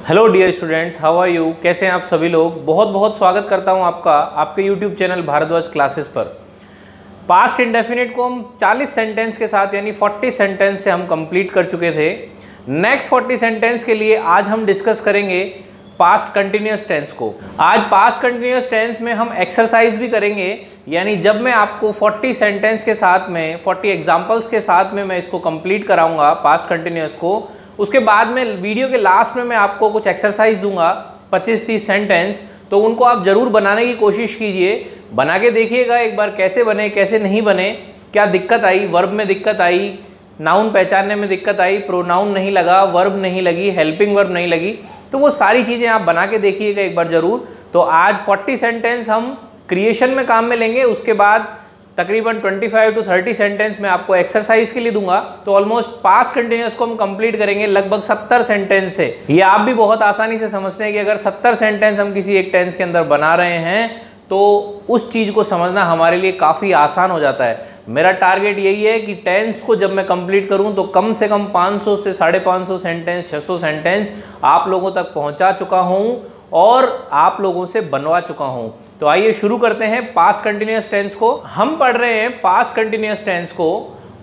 Hello dear students, how are you. कैसे हैं आप सभी लोग। बहुत बहुत स्वागत करता हूं आपका आपके यूट्यूब चैनल भारद्वाज क्लासेस पर। पास्ट इंडेफिनिट को हम 40 सेंटेंस के साथ यानी 40 सेंटेंस से हम कंप्लीट कर चुके थे। नेक्स्ट 40 सेंटेंस के लिए आज हम डिस्कस करेंगे पास्ट कंटिन्यूस टेंस को। आज पास्ट कंटिन्यूस टेंस में हम एक्सरसाइज भी करेंगे, यानी जब मैं आपको 40 सेंटेंस के साथ में 40 एग्जाम्पल्स के साथ में मैं इसको कंप्लीट कराऊंगा पास्ट कंटिन्यूस को, उसके बाद में वीडियो के लास्ट में मैं आपको कुछ एक्सरसाइज दूंगा 25-30 सेंटेंस। तो उनको आप ज़रूर बनाने की कोशिश कीजिए, बना के देखिएगा एक बार कैसे बने कैसे नहीं बने, क्या दिक्कत आई, वर्ब में दिक्कत आई, नाउन पहचानने में दिक्कत आई, प्रोनाउन नहीं लगा, वर्ब नहीं लगी, हेल्पिंग वर्ब नहीं लगी, तो वो सारी चीज़ें आप बना के देखिएगा एक बार ज़रूर। तो आज 40 सेंटेंस हम क्रिएशन में काम में लेंगे, उसके बाद तकरीबन 25 to 30 सेंटेंस में आपको एक्सरसाइज के लिए दूंगा। तो ऑलमोस्ट पास्ट कंटिन्यूस को हम कंप्लीट करेंगे लगभग 70 सेंटेंस से। ये आप भी बहुत आसानी से समझते हैं कि अगर 70 सेंटेंस हम किसी एक टेंस के अंदर बना रहे हैं तो उस चीज़ को समझना हमारे लिए काफ़ी आसान हो जाता है। मेरा टारगेट यही है कि टेंस को जब मैं कंप्लीट करूं तो कम से कम 500 से 550 सेंटेंस 600 सेंटेंस आप लोगों तक पहुंचा चुका हूं और आप लोगों से बनवा चुका हूं। तो आइए शुरू करते हैं पास्ट कंटिन्यूस टेंस को। हम पढ़ रहे हैं पास्ट कंटिन्यूस टेंस को।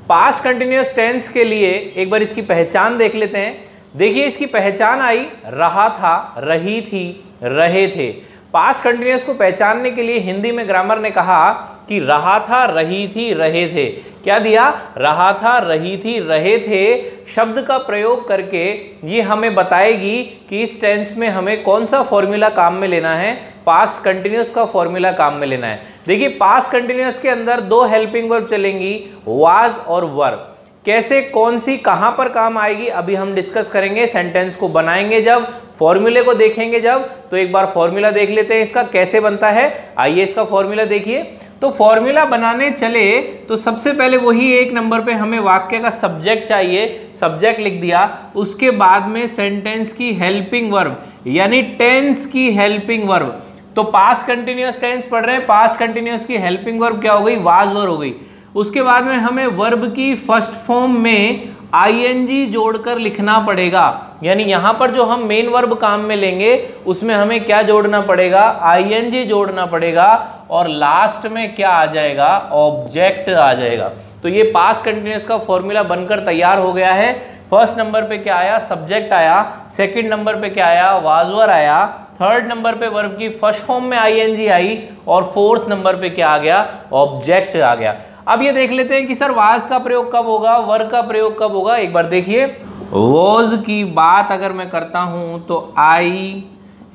पास्ट कंटिन्यूस टेंस के लिए एक बार इसकी पहचान देख लेते हैं। देखिए इसकी पहचान आई, रहा था, रही थी, रहे थे। पास्ट कंटिन्यूस को पहचानने के लिए हिंदी में ग्रामर ने कहा कि रहा था, रही थी, रहे थे। क्या दिया? रहा था, रही थी, रहे थे शब्द का प्रयोग करके ये हमें बताएगी कि इस टेंस में हमें कौन सा फॉर्मूला काम में लेना है, पास्ट कंटिन्यूस का फॉर्मूला काम में लेना है। देखिए पास्ट कंटिन्यूस के अंदर दो हेल्पिंग वर्ब चलेंगी, वाज और वर। कैसे, कौन सी, कहां पर काम आएगी अभी हम डिस्कस करेंगे। सेंटेंस को बनाएंगे जब, फॉर्मूले को देखेंगे जब, तो एक बार फॉर्मूला देख लेते हैं इसका कैसे बनता है। आइए इसका फॉर्मूला देखिए। तो फॉर्मूला बनाने चले तो सबसे पहले वही 1 नंबर पे हमें वाक्य का सब्जेक्ट चाहिए, सब्जेक्ट लिख दिया। उसके बाद में सेंटेंस की हेल्पिंग वर्ब यानी टेंस की हेल्पिंग वर्ब। तो पास्ट कंटिन्यूस टेंस पढ़ रहे हैं, पास्ट कंटिन्यूस की हेल्पिंग वर्ब क्या हो गई? वाज वर हो गई। उसके बाद में हमें वर्ब की फर्स्ट फॉर्म में आईएनजी जोड़कर लिखना पड़ेगा, यानी यहां पर जो हम मेन वर्ब काम में लेंगे उसमें हमें क्या जोड़ना पड़ेगा? आईएनजी जोड़ना पड़ेगा। और लास्ट में क्या आ जाएगा? ऑब्जेक्ट आ जाएगा। तो ये पास्ट कंटिन्यूस का फॉर्मूला बनकर तैयार हो गया है। फर्स्ट नंबर पे क्या आया? सब्जेक्ट आया। सेकंड नंबर पे क्या आया? वाजवर आया। थर्ड नंबर पे वर्ब की फर्स्ट फॉर्म में आईएनजी आई। और फोर्थ नंबर पे क्या आ गया? ऑब्जेक्ट आ गया। अब ये देख लेते हैं कि सर वाज का प्रयोग कब होगा, वर का प्रयोग कब होगा। एक बार देखिए, वॉज की बात अगर मैं करता हूं तो आई,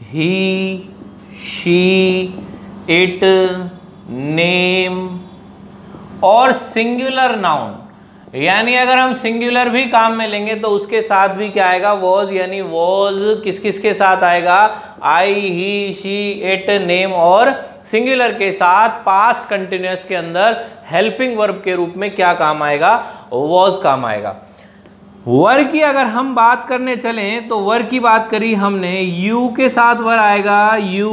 ही, शी, इट, नेम और सिंगुलर नाउन, यानी अगर हम सिंगुलर भी काम में लेंगे तो उसके साथ भी क्या आएगा? वॉज, यानी वॉज किस किस के साथ आएगा? आई, ही, शी, इट, नेम और सिंगुलर के साथ पास्ट कंटिन्यूस के अंदर हेल्पिंग वर्ब के रूप में क्या काम आएगा? वॉज काम आएगा। वर की अगर हम बात करने चलें तो वर की बात करी हमने, यू के साथ वर आएगा, यू,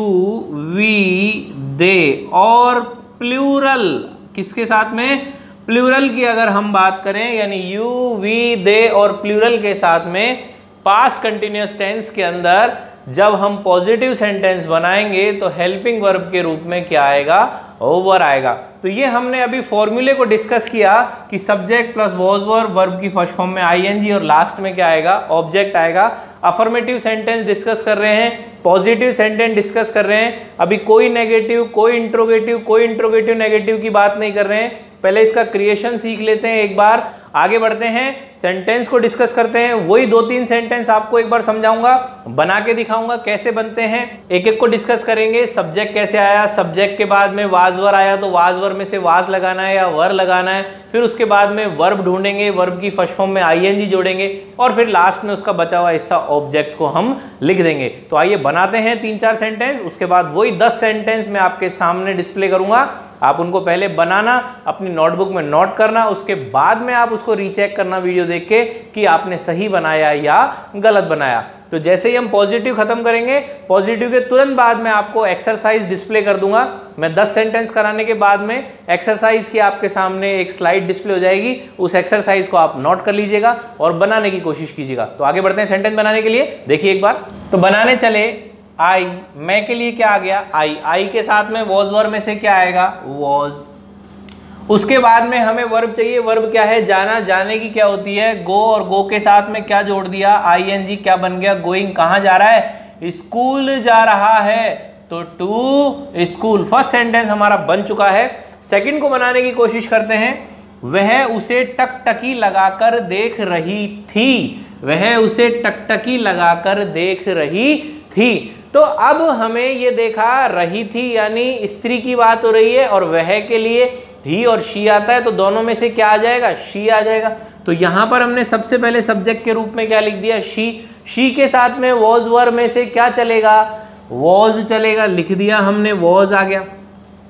वी, दे। और प्लूरल किसके साथ में? प्लूरल की अगर हम बात करें यानी यू, वी, दे और प्लूरल के साथ में पास्ट कंटिन्यूस टेंस के अंदर जब हम पॉजिटिव सेंटेंस बनाएंगे तो हेल्पिंग वर्ब के रूप में क्या आएगा? ओवर आएगा। तो ये हमने अभी फॉर्मूले को डिस्कस किया कि subject plus was were, verb की फर्स्ट फॉर्म में आईएनजी और लास्ट में क्या आएगा? ऑब्जेक्ट आएगा। अफर्मेटिव सेंटेंस डिस्कस कर रहे हैं, पॉजिटिव सेंटेंस डिस्कस कर रहे हैं। अभी कोई नेगेटिव, कोई इंट्रोगेटिव नेगेटिव की बात नहीं कर रहे हैं। पहले इसका क्रिएशन सीख लेते हैं, एक बार आगे बढ़ते हैं, सेंटेंस को डिस्कस करते हैं। वही 2-3 सेंटेंस आपको एक बार समझाऊंगा, बना के दिखाऊंगा कैसे बनते हैं, एक एक को डिस्कस करेंगे। सब्जेक्ट कैसे आया, सब्जेक्ट के बाद में वाजवर आया तो वाजवर में से वाज लगाना है या वर लगाना है। फिर उसके बाद में वर्ब ढूंढेंगे, वर्ब की फर्स्ट फॉर्म में आईएनजी जोड़ेंगे और फिर लास्ट में उसका बचा हुआ हिस्सा ऑब्जेक्ट को हम लिख देंगे। तो आइए बनाते हैं 3-4 सेंटेंस, उसके बाद वही 10 सेंटेंस मैं आपके सामने डिस्प्ले करूंगा आप उनको पहले बनाना, अपनी नोटबुक में नोट करना, उसके बाद में आप उसको रीचेक करना वीडियो देख के कि आपने सही बनाया या गलत बनाया। तो जैसे ही हम पॉजिटिव खत्म करेंगे, पॉजिटिव के तुरंत बाद में आपको एक्सरसाइज डिस्प्ले कर दूंगा। मैं 10 सेंटेंस कराने के बाद में एक्सरसाइज की आपके सामने एक स्लाइड डिस्प्ले हो जाएगी, उस एक्सरसाइज को आप नोट कर लीजिएगा और बनाने की कोशिश कीजिएगा। तो आगे बढ़ते हैं सेंटेंस बनाने के लिए। देखिए एक बार, तो बनाने चले। आई, मैं के लिए क्या आ गया? आई के साथ में वॉज वर्ब में से क्या आएगा? वॉज। उसके बाद में हमें वर्ब चाहिए। वर्ब क्या है? जाना। जाने की क्या होती है? गो। और गो के साथ में क्या जोड़ दिया? आईएनजी। क्या बन गया? गोइंग। कहाँ जा रहा है? स्कूल जा रहा है, तो टू स्कूल। फर्स्ट सेंटेंस हमारा बन चुका है। सेकंड को बनाने की कोशिश करते हैं। वह उसे टकटकी लगाकर देख रही थी। वह उसे टकटकी लगाकर देख रही थी। तो अब हमें ये देखा रही थी यानी स्त्री की बात हो रही है, और वह के लिए ही और शी आता है, तो दोनों में से क्या आ जाएगा? शी आ जाएगा। तो यहां पर हमने सबसे पहले सब्जेक्ट के रूप में क्या लिख दिया? शी। शी के साथ में वॉज वर्ब में से क्या चलेगा? वॉज चलेगा। लिख दिया हमने, वॉज आ गया।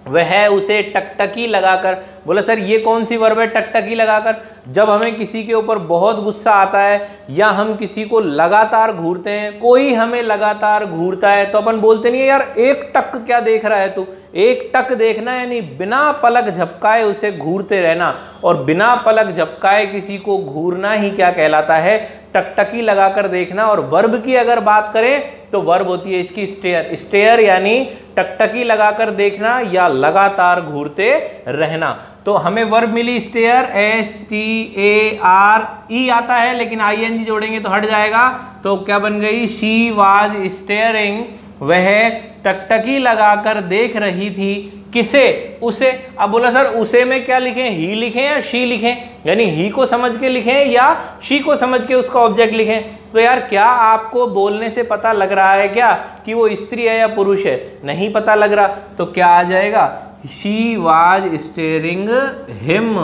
वह उसे टकटकी लगाकर, बोला सर ये कौन सी वर्ब है टकटकी लगाकर? जब हमें किसी के ऊपर बहुत गुस्सा आता है या हम किसी को लगातार घूरते हैं, कोई हमें लगातार घूरता है, तो अपन बोलते नहीं है यार एक टक क्या देख रहा है तू। एक टक देखना यानी बिना पलक झपकाए उसे घूरते रहना, और बिना पलक झपकाए किसी को घूरना ही क्या कहलाता है? टकटकी लगाकर देखना। और वर्ब की अगर बात करें तो वर्ब होती है इसकी स्टेयर। स्टेयर यानी टकटकी लगाकर देखना या लगातार घूरते रहना। तो हमें वर्ब मिली स्टेयर, STARE आता है, लेकिन ING जोड़ेंगे तो हट जाएगा। तो क्या बन गई? She was steering. वह टकटकी लगाकर देख रही थी। किसे? उसे। अब बोला सर उसे में क्या लिखें? ही लिखें या शी लिखें? यानी ही को समझ के लिखें या शी को समझ के उसका ऑब्जेक्ट लिखें? तो यार क्या आपको बोलने से पता लग रहा है क्या कि वो स्त्री है या पुरुष है? नहीं पता लग रहा, तो क्या आ जाएगा? She was steering him.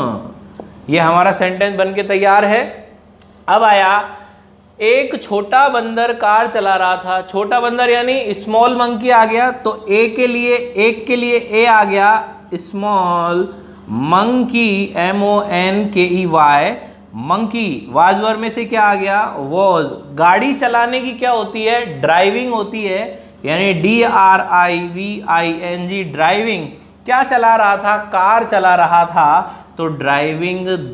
ये हमारा सेंटेंस बन के तैयार है। अब आया, एक छोटा बंदर कार चला रहा था। छोटा बंदर यानी स्मॉल मंकी आ गया, तो एक के लिए ए आ गया, small monkey, MONKEY, monkey. Was verb में से क्या आ गया? वॉज। गाड़ी चलाने की क्या होती है? ड्राइविंग होती है, यानी DRIVING, ड्राइविंग। क्या चला रहा था? कार चला रहा था, तो ड्राइविंग द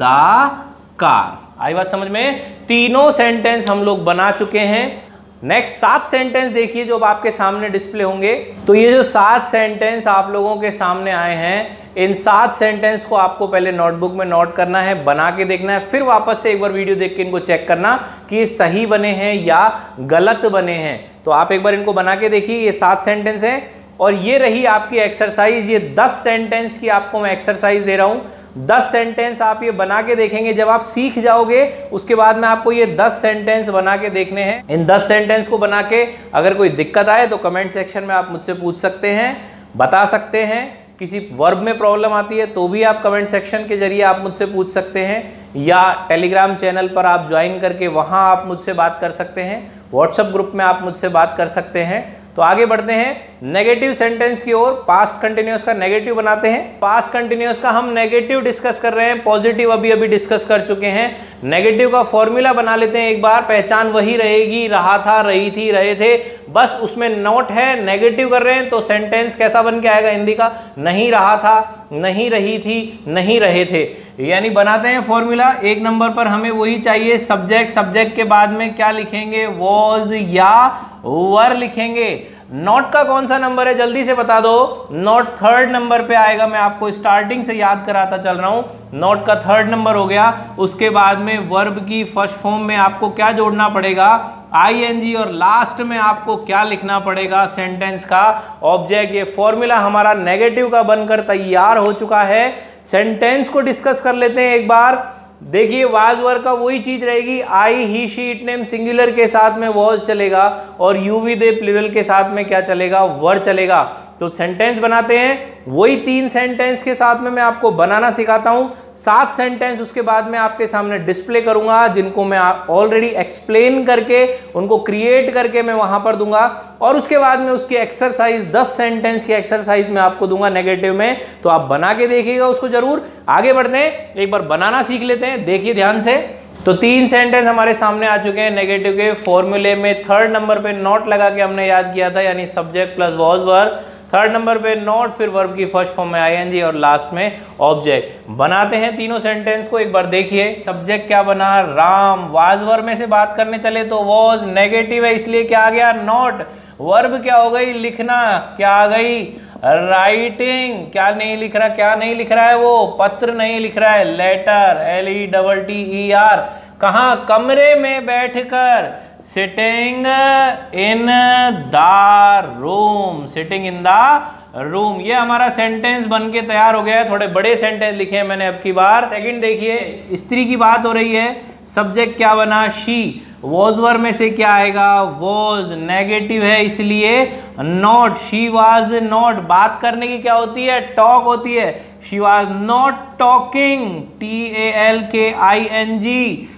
कार। आई बात समझ में? तीनों सेंटेंस हम लोग बना चुके हैं। नेक्स्ट 7 सेंटेंस देखिए जो अब आपके सामने डिस्प्ले होंगे। तो ये जो 7 सेंटेंस आप लोगों के सामने आए हैं, इन 7 सेंटेंस को आपको पहले नोटबुक में नोट करना है, बना के देखना है, फिर वापस से एक बार वीडियो देख के इनको चेक करना कि ये सही बने हैं या गलत बने हैं। तो आप एक बार इनको बना के देखिए। ये 7 सेंटेंस हैं और ये रही आपकी एक्सरसाइज। ये 10 सेंटेंस की आपको मैं एक्सरसाइज दे रहा हूँ। 10 सेंटेंस आप ये बना के देखेंगे। जब आप सीख जाओगे उसके बाद में आपको ये 10 सेंटेंस बना के देखने हैं। इन 10 सेंटेंस को बना के अगर कोई दिक्कत आए तो कमेंट सेक्शन में आप मुझसे पूछ सकते हैं, बता सकते हैं। किसी वर्ब में प्रॉब्लम आती है तो भी आप कमेंट सेक्शन के जरिए आप मुझसे पूछ सकते हैं, या टेलीग्राम चैनल पर आप ज्वाइन करके वहाँ आप मुझसे बात कर सकते हैं। व्हाट्सएप ग्रुप में आप मुझसे बात कर सकते हैं। तो आगे बढ़ते हैं नेगेटिव सेंटेंस की ओर। पास्ट कंटिन्यूअस का नेगेटिव बनाते हैं। पास्ट कंटिन्यूअस का हम नेगेटिव डिस्कस कर रहे हैं, पॉजिटिव अभी डिस्कस कर चुके हैं। नेगेटिव का फॉर्मूला बना लेते हैं एक बार। पहचान वही रहेगी, रहा था, रही थी, रहे थे, बस उसमें नोट है। नेगेटिव कर रहे हैं तो सेंटेंस कैसा बन के आएगा हिंदी का? नहीं रहा था, नहीं रही थी, नहीं रहे थे। यानी बनाते हैं फॉर्मूला। 1 नंबर पर हमें वही चाहिए सब्जेक्ट। सब्जेक्ट के बाद में क्या लिखेंगे? वॉज या वर लिखेंगे। नॉट का कौन सा नंबर है जल्दी से बता दो। नॉट 3rd नंबर पे आएगा। मैं आपको स्टार्टिंग से याद कराता चल रहा हूं। नॉट का 3rd नंबर हो गया। उसके बाद में वर्ब की फर्स्ट फॉर्म में आपको क्या जोड़ना पड़ेगा? ING। और लास्ट में आपको क्या लिखना पड़ेगा? सेंटेंस का ऑब्जेक्ट। ये फॉर्मूला हमारा नेगेटिव का बनकर तैयार हो चुका है। सेंटेंस को डिस्कस कर लेते हैं एक बार। देखिए वाज वर्ब का वही चीज रहेगी। आई, ही, शी, इट, नेम सिंगुलर के साथ में वॉज चलेगा, और यू, वी, दे प्लूरल के साथ में क्या चलेगा? वर चलेगा। तो सेंटेंस बनाते हैं, वही 3 सेंटेंस के साथ में मैं आपको बनाना सिखाता हूं। 7 सेंटेंस उसके बाद में आपके सामने डिस्प्ले करूंगा, जिनको मैं ऑलरेडी एक्सप्लेन करके उनको क्रिएट करके मैं वहां पर दूंगा, और उसके बाद में उसकी एक्सरसाइज 10 सेंटेंस की एक्सरसाइज मैं आपको दूंगा नेगेटिव में। तो आप बना के देखिएगा उसको जरूर। आगे बढ़ते हैं, एक बार बनाना सीख लेते हैं, देखिए ध्यान से। तो 3 सेंटेंस हमारे सामने आ चुके हैं नेगेटिव के फॉर्मूले में। 3rd नंबर पे नॉट लगा के हमने याद किया था, यानी subject plus was verb. 3rd number पे नॉट, फिर वर्ब की फर्स्ट फॉर्म में आईएनजी और लास्ट में ऑब्जेक्ट। बनाते हैं तीनों सेंटेंस को, एक बार देखिए। सब्जेक्ट क्या बना, राम। वाज वर्ब में से बात करने चले तो वॉज नेगेटिव है, इसलिए क्या आ गया, नॉट। वर्ब क्या हो गई, लिखना, क्या आ गई, राइटिंग। क्या नहीं लिख रहा, क्या नहीं लिख रहा है वो, पत्र नहीं लिख रहा है, लेटर, LETTER। कहाँ, कमरे में बैठकर, sitting in the room, sitting in the room. ये हमारा सेंटेंस बन के तैयार हो गया है। थोड़े बड़े सेंटेंस लिखे हैं मैंने अब की बार। सेकंड देखिए, स्त्री की बात हो रही है, सब्जेक्ट क्या बना, शी। वॉज वर्ब में से क्या आएगा, वॉज, नेगेटिव है इसलिए नॉट। शी वाज नॉट, बात करने की क्या होती है, टॉक होती है। She was not talking, TALKING।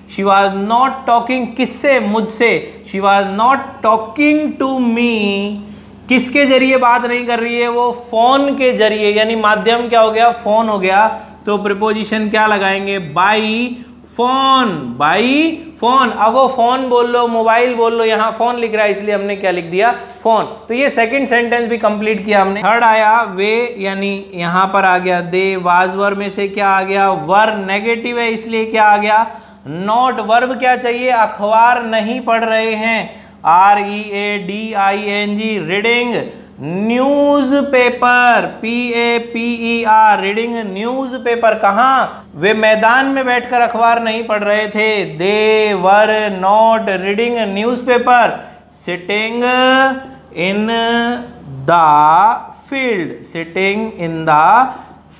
She was not talking, किससे, मुझसे। She was not talking to me, किसके जरिए बात नहीं कर रही है वो, फोन के जरिए, यानी माध्यम क्या हो गया, फोन हो गया। तो प्रीपोजिशन क्या लगाएंगे, बाई फोन, बाई फोन। अब वो फोन बोल लो, मोबाइल बोल लो, यहाँ फोन लिख रहा है इसलिए हमने क्या लिख दिया, फोन। तो ये सेकंड सेंटेंस भी कंप्लीट किया हमने। थर्ड आया वे, यानी यहाँ पर आ गया दे। वाज वर्ब में से क्या आ गया, वर, नेगेटिव है इसलिए क्या आ गया, नॉट। वर्ब क्या चाहिए, अखबार नहीं पढ़ रहे हैं, READING, reading newspaper, PAPER, reading newspaper. कहाँ, वे मैदान में बैठकर अखबार नहीं पढ़ रहे थे, they were not reading newspaper, sitting in the field, sitting in the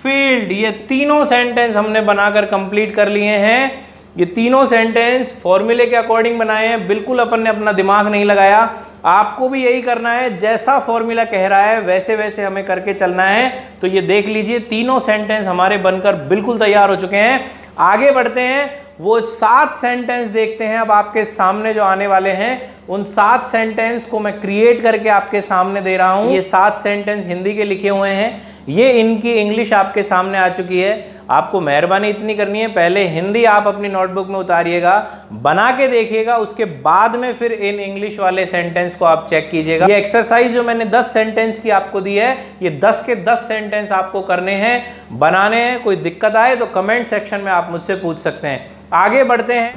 field. ये तीनों सेंटेंस हमने बनाकर कंप्लीट कर लिए हैं। ये तीनों सेंटेंस फॉर्मूले के अकॉर्डिंग बनाए हैं, बिल्कुल अपन ने अपना दिमाग नहीं लगाया। आपको भी यही करना है, जैसा फॉर्मूला कह रहा है वैसे वैसे हमें करके चलना है। तो ये देख लीजिए, तीनों सेंटेंस हमारे बनकर बिल्कुल तैयार हो चुके हैं। आगे बढ़ते हैं, वो 7 सेंटेंस देखते हैं अब आपके सामने जो आने वाले हैं। उन 7 सेंटेंस को मैं क्रिएट करके आपके सामने दे रहा हूं। ये 7 सेंटेंस हिंदी के लिखे हुए हैं, ये इनकी इंग्लिश आपके सामने आ चुकी है। आपको मेहरबानी इतनी करनी है, पहले हिंदी आप अपनी नोटबुक में उतारिएगा, बना के देखिएगा, उसके बाद में फिर इन इंग्लिश वाले सेंटेंस को आप चेक कीजिएगा। ये एक्सरसाइज जो मैंने 10 सेंटेंस की आपको दी है, ये 10 के 10 सेंटेंस आपको करने हैं, बनाने हैं। कोई दिक्कत आए तो कमेंट सेक्शन में आप मुझसे पूछ सकते हैं। आगे बढ़ते हैं,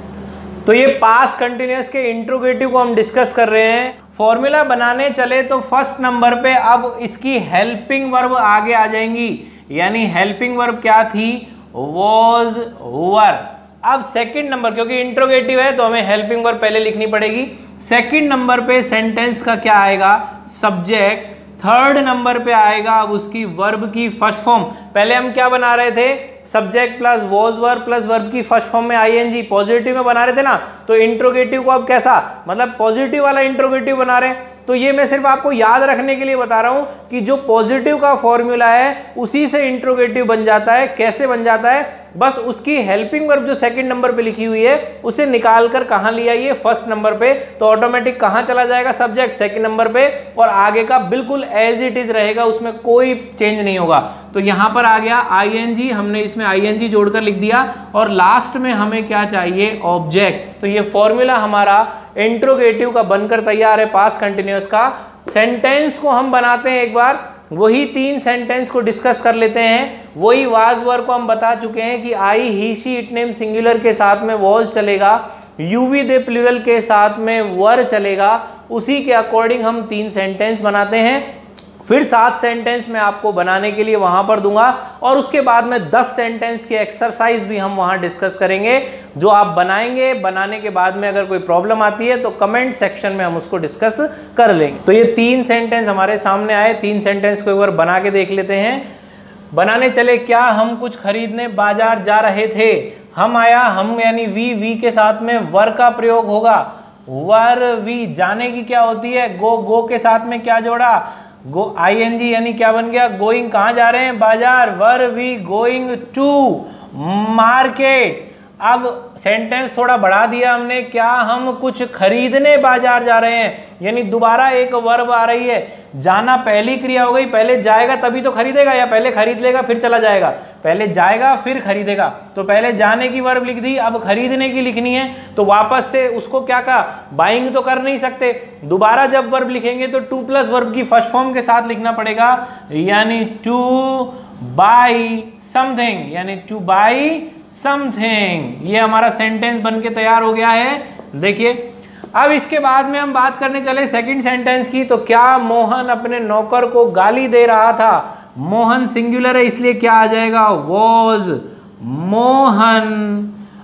तो ये पास्ट कंटिन्यूअस के इंट्रोगेटिव को हम डिस्कस कर रहे हैं। फॉर्मूला बनाने चले तो फर्स्ट नंबर पे अब इसकी हेल्पिंग वर्ब आगे आ जाएंगी, यानी हेल्पिंग वर्ब क्या थी, वॉज, वर। अब सेकंड नंबर, क्योंकि इंट्रोगेटिव है तो हमें हेल्पिंग वर्ब पहले लिखनी पड़ेगी। सेकंड नंबर पे सेंटेंस का क्या आएगा, सब्जेक्ट। थर्ड नंबर पे आएगा अब उसकी वर्ब की फर्स्ट फॉर्म। पहले हम क्या बना रहे थे, subject plus was verb plus verb की फर्स्ट फॉर्म में ING, पॉजिटिव में बना रहे थे ना। तो इंट्रोगेटिव को अब कैसा, मतलब पॉजिटिव वाला इंट्रोगेटिव बना रहे हैं। तो ये मैं सिर्फ आपको याद रखने के लिए बता रहा हूं कि जो पॉजिटिव का फॉर्मूला है उसी से इंट्रोगेटिव बन जाता है। कैसे बन जाता है, बस उसकी हेल्पिंग वर्ब जो सेकंड नंबर पे लिखी हुई है उसे निकाल कर कहां ले आइए, फर्स्ट नंबर पे। तो ऑटोमेटिक कहां चला जाएगा, सब्जेक्ट सेकंड नंबर पे, और आगे का बिल्कुल एज इट इज रहेगा, उसमें कोई चेंज नहीं होगा। तो यहां पर आ गया ING, हमने इसमें ING जोड़कर लिख दिया, और लास्ट में हमें क्या चाहिए, ऑब्जेक्ट। तो ये फॉर्मूला हमारा इंट्रोगेटिव का बनकर तैयार है, पास्ट कंटिन्यूअस का। सेंटेंस को हम बनाते हैं एक बार, वही 3 सेंटेंस को डिस्कस कर लेते हैं। वही वाज वर्ब को हम बता चुके हैं कि आई, ही, शी, इट, नेम सिंगुलर के साथ में वॉज चलेगा, यू, वी, दे प्लूरल के साथ में वर चलेगा। उसी के अकॉर्डिंग हम 3 सेंटेंस बनाते हैं। फिर 7 सेंटेंस मैं आपको बनाने के लिए वहां पर दूंगा, और उसके बाद में 10 सेंटेंस की एक्सरसाइज भी हम वहां डिस्कस करेंगे, जो आप बनाएंगे। बनाने के बाद में अगर कोई प्रॉब्लम आती है तो कमेंट सेक्शन में हम उसको डिस्कस कर लेंगे। तो ये 3 सेंटेंस हमारे सामने आए, 3 सेंटेंस को एक बार बना के देख लेते हैं। बनाने चले, क्या हम कुछ खरीदने बाजार जा रहे थे, हम आया, हम यानी वी के साथ में वर का प्रयोग होगा, वर वी। जाने की क्या होती है, गो के साथ में क्या जोड़ा, गो आईएनजी यानी क्या बन गया, गोइंग, कहाँ जा रहे हैं, बाजार, where we going to market. अब सेंटेंस थोड़ा बढ़ा दिया हमने, क्या हम कुछ खरीदने बाजार जा रहे हैं, यानी दोबारा एक वर्ब आ रही है। जाना पहली क्रिया हो गई, पहले जाएगा तभी तो खरीदेगा, या पहले खरीद लेगा फिर चला जाएगा, पहले जाएगा फिर खरीदेगा। तो पहले जाने की वर्ब लिख दी, अब खरीदने की लिखनी है, तो वापस से उसको क्या कहा, बाइंग तो कर नहीं सकते, दोबारा जब वर्ब लिखेंगे तो टू प्लस वर्ब की फर्स्ट फॉर्म के साथ लिखना पड़ेगा, यानी टू बाई समथिंग, यानी टू बाई समथिंग। ये हमारा सेंटेंस बन के तैयार हो गया है। देखिए अब इसके बाद में हम बात करने चले सेकंड सेंटेंस की। तो क्या मोहन अपने नौकर को गाली दे रहा था, मोहन सिंगुलर है इसलिए क्या आ जाएगा, वॉज मोहन।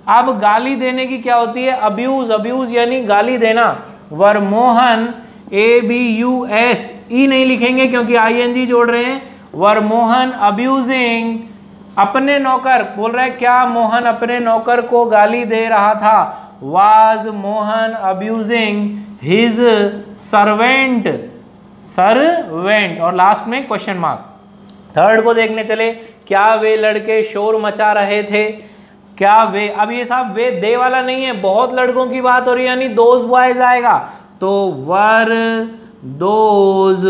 अब गाली देने की क्या होती है, अब्यूज, अब्यूज यानी गाली देना। वर मोहन, ABUS, ई नहीं लिखेंगे क्योंकि ING जोड़ रहे हैं। वर मोहन अब्यूजिंग, अपने नौकर, बोल रहा है क्या मोहन अपने नौकर को गाली दे रहा था, was Mohan abusing his servant, servant, और लास्ट में क्वेश्चन मार्क। थर्ड को देखने चले, क्या वे लड़के शोर मचा रहे थे, क्या वे, अब ये साहब वे दे वाला नहीं है, बहुत लड़कों की बात हो रही है, यानी दोज बॉयज आएगा, तो वर those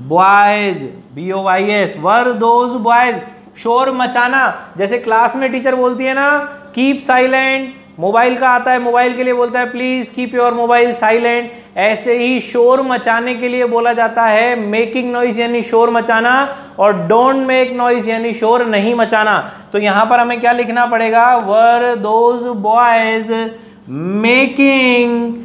boys, BOYS, were those boys. शोर मचाना, जैसे क्लास में टीचर बोलती है ना कीप साइलेंट, मोबाइल का आता है, मोबाइल के लिए बोलता है please keep your mobile silent, ऐसे ही शोर मचाने के लिए बोला जाता है मेकिंग नॉइज यानी शोर मचाना, और डोंट मेक नॉइज यानी शोर नहीं मचाना। तो यहां पर हमें क्या लिखना पड़ेगा, वर those boys making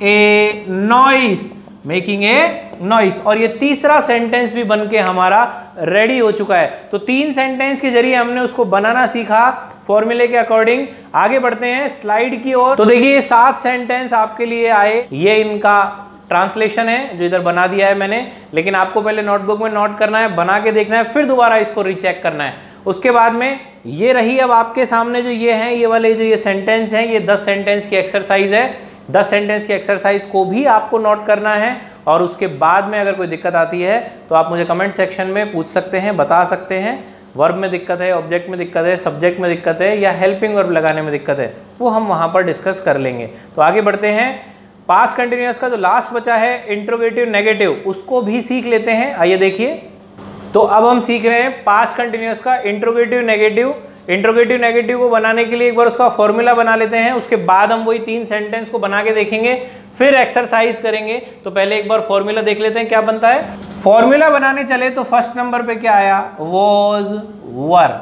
a noise, making a noise. और ये तीसरा सेंटेंस भी बनके हमारा रेडी हो चुका है। तो 3 सेंटेंस के जरिए हमने उसको बनाना सीखा फॉर्मूले के अकॉर्डिंग। आगे बढ़ते हैं स्लाइड की ओर। तो देखिए 7 सेंटेंस आपके लिए आए, ये इनका ट्रांसलेशन है जो इधर बना दिया है मैंने, लेकिन आपको पहले नोटबुक में नोट करना है, बना के देखना है, फिर दोबारा इसको रीचेक करना है। उसके बाद में ये रही अब आपके सामने जो ये हैं, ये वाले जो ये सेंटेंस हैं, ये 10 सेंटेंस की एक्सरसाइज है। 10 सेंटेंस की एक्सरसाइज को भी आपको नोट करना है, और उसके बाद में अगर कोई दिक्कत आती है तो आप मुझे कमेंट सेक्शन में पूछ सकते हैं, बता सकते हैं। वर्ब में दिक्कत है, ऑब्जेक्ट में दिक्कत है, सब्जेक्ट में दिक्कत है, या हेल्पिंग वर्ब लगाने में दिक्कत है, वो हम वहाँ पर डिस्कस कर लेंगे। तो आगे बढ़ते हैं। पास्ट कंटिन्यूअस का जो लास्ट बचा है इंट्रोगेटिव नेगेटिव, उसको भी सीख लेते हैं। आइए देखिए, तो अब हम सीख रहे हैं पास्ट कंटिन्यूअस का इंट्रोगेटिव नेगेटिव। इंट्रोगेटिव नेगेटिव को बनाने के लिए एक बार उसका फॉर्मूला बना लेते हैं, उसके बाद हम वही 3 सेंटेंस को बना के देखेंगे, फिर एक्सरसाइज करेंगे। तो पहले एक बार फॉर्मूला देख लेते हैं क्या बनता है। फॉर्मूला बनाने चले तो फर्स्ट नंबर पे क्या आया, वॉज, वर।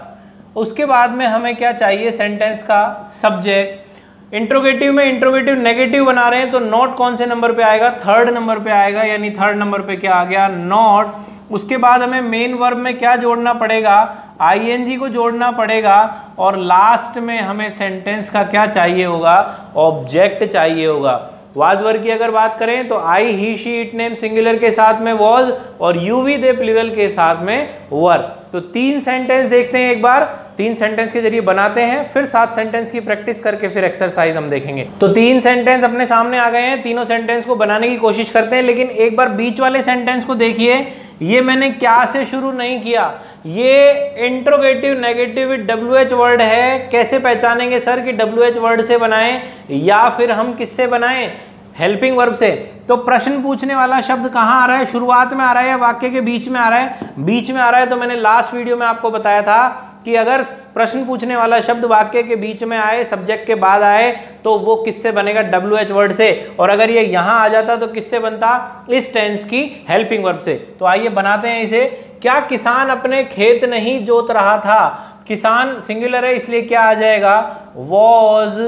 उसके बाद में हमें क्या चाहिए, सेंटेंस का सब्जेक्ट। इंट्रोगेटिव में इंट्रोगेटिव नेगेटिव बना रहे हैं तो नॉट कौन से नंबर पे आएगा, 3rd नंबर पे आएगा, यानी 3rd नंबर पे क्या आ गया, नॉट। उसके बाद हमें मेन वर्ब में क्या जोड़ना पड़ेगा, ING को जोड़ना पड़ेगा, और लास्ट में हमें सेंटेंस का क्या चाहिए होगा, ऑब्जेक्ट चाहिए होगा। वाज वर्ब की अगर बात करें तो आई, ही, शी, इट, नेम सिंगुलर के साथ में वॉज, और यू, वी, दे प्लूरल के साथ में वर। तो 3 सेंटेंस देखते हैं एक बार, 3 सेंटेंस के जरिए बनाते हैं, फिर 7 सेंटेंस की प्रैक्टिस करके फिर एक्सरसाइज हम देखेंगे। तो 3 सेंटेंस अपने सामने आ गए हैं, तीनों सेंटेंस को बनाने की कोशिश करते हैं। लेकिन एक बार बीच वाले सेंटेंस को देखिए, ये मैंने क्या से शुरू नहीं किया, ये इंट्रोगेटिव नेगेटिव WH वर्ड है। कैसे पहचानेंगे सर कि WH वर्ड से बनाएं या फिर हम किससे बनाएं, हेल्पिंग वर्ब से। तो प्रश्न पूछने वाला शब्द कहाँ आ रहा है, शुरुआत में आ रहा है या वाक्य के बीच में आ रहा है, बीच में आ रहा है। तो मैंने लास्ट वीडियो में आपको बताया था कि अगर प्रश्न पूछने वाला शब्द वाक्य के बीच में आए, सब्जेक्ट के बाद आए, तो वो किससे बनेगा, WH वर्ड से। और अगर ये यहाँ आ जाता तो किससे बनता, इस टेंस की हेल्पिंग वर्ब से। तो आइए बनाते हैं इसे। क्या किसान अपने खेत नहीं जोत रहा था, किसान सिंगुलर है इसलिए क्या आ जाएगा, was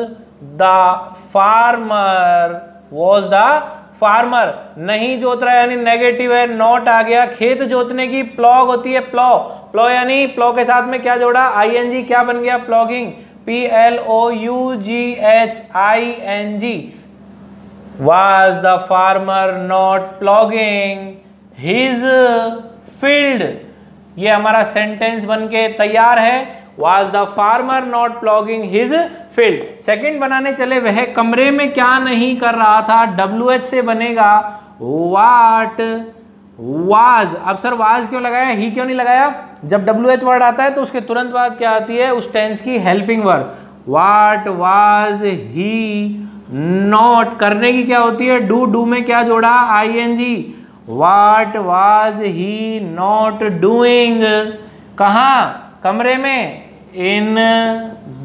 the farmer, was the farmer. नहीं जोत रहा है यानी नेगेटिव है, नॉट आ गया। खेत जोतने की प्लॉग होती है, प्लॉ, प्लॉ यानी प्लॉ के साथ में क्या जोड़ा, ING, क्या बन गया, plogging, PLOUGHING। Was the farmer not ploughing his field? ये हमारा सेंटेंस बनके तैयार है, Was the farmer not ploughing his field। Second बनाने चले, वह कमरे में क्या नहीं कर रहा था, WH से बनेगा What वाज। अब सर वाज क्यों लगाया, ही क्यों नहीं लगाया? जब WH वर्ड आता है तो उसके तुरंत बाद क्या आती है, उस टेंस की helping verb. What was he not, करने की क्या होती है, डू में क्या जोड़ा, ING। What was he not doing, कहाँ, कमरे में, इन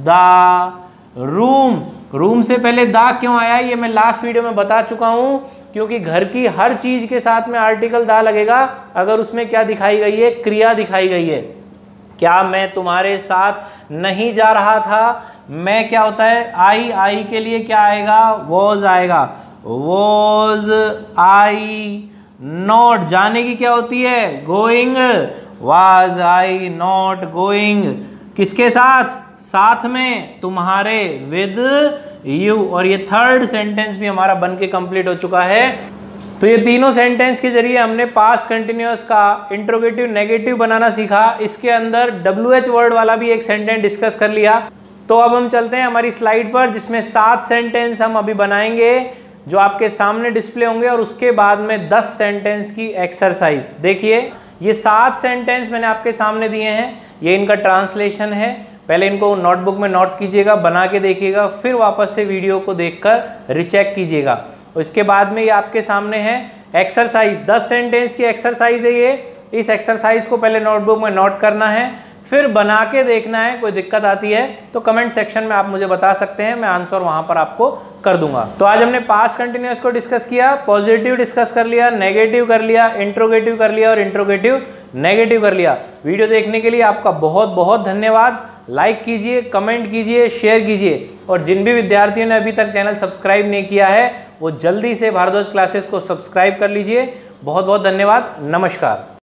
द रूम। रूम से पहले दा क्यों आया, ये मैं लास्ट वीडियो में बता चुका हूं, क्योंकि घर की हर चीज के साथ में आर्टिकल दा लगेगा अगर उसमें क्या दिखाई गई है, क्रिया दिखाई गई है। क्या मैं तुम्हारे साथ नहीं जा रहा था, मैं क्या होता है, आई के लिए क्या आएगा, वॉज आएगा। वॉज आई नॉट, जाने की क्या होती है, going. Was I not going, किसके साथ, साथ में, तुम्हारे, विद यू। और ये थर्ड सेंटेंस भी हमारा बन के कंप्लीट हो चुका है। तो ये तीनों सेंटेंस के जरिए हमने पास्ट कंटिन्यूअस का इंट्रोगेटिव नेगेटिव बनाना सीखा। इसके अंदर WH वर्ड वाला भी एक सेंटेंस डिस्कस कर लिया। तो अब हम चलते हैं हमारी स्लाइड पर, जिसमें 7 सेंटेंस हम अभी बनाएंगे जो आपके सामने डिस्प्ले होंगे, और उसके बाद में 10 सेंटेंस की एक्सरसाइज। देखिए ये 7 सेंटेंस मैंने आपके सामने दिए हैं, ये इनका ट्रांसलेशन है। पहले इनको नोटबुक में नोट कीजिएगा, बना के देखिएगा, फिर वापस से वीडियो को देखकर रिचेक कीजिएगा। उसके बाद में ये आपके सामने है एक्सरसाइज, 10 सेंटेंस की एक्सरसाइज है ये। इस एक्सरसाइज को पहले नोटबुक में नोट करना है, फिर बना के देखना है। कोई दिक्कत आती है तो कमेंट सेक्शन में आप मुझे बता सकते हैं, मैं आंसर वहां पर आपको कर दूंगा। तो आज हमने पास्ट कंटिन्यूअस को डिस्कस किया, पॉजिटिव डिस्कस कर लिया, नेगेटिव कर लिया, इंट्रोगेटिव कर लिया और इंट्रोगेटिव नेगेटिव कर लिया। वीडियो देखने के लिए आपका बहुत बहुत धन्यवाद। लाइक कीजिए, कमेंट कीजिए, शेयर कीजिए, और जिन भी विद्यार्थियों ने अभी तक चैनल सब्सक्राइब नहीं किया है वो जल्दी से भारद्वाज क्लासेस को सब्सक्राइब कर लीजिए। बहुत बहुत धन्यवाद, नमस्कार।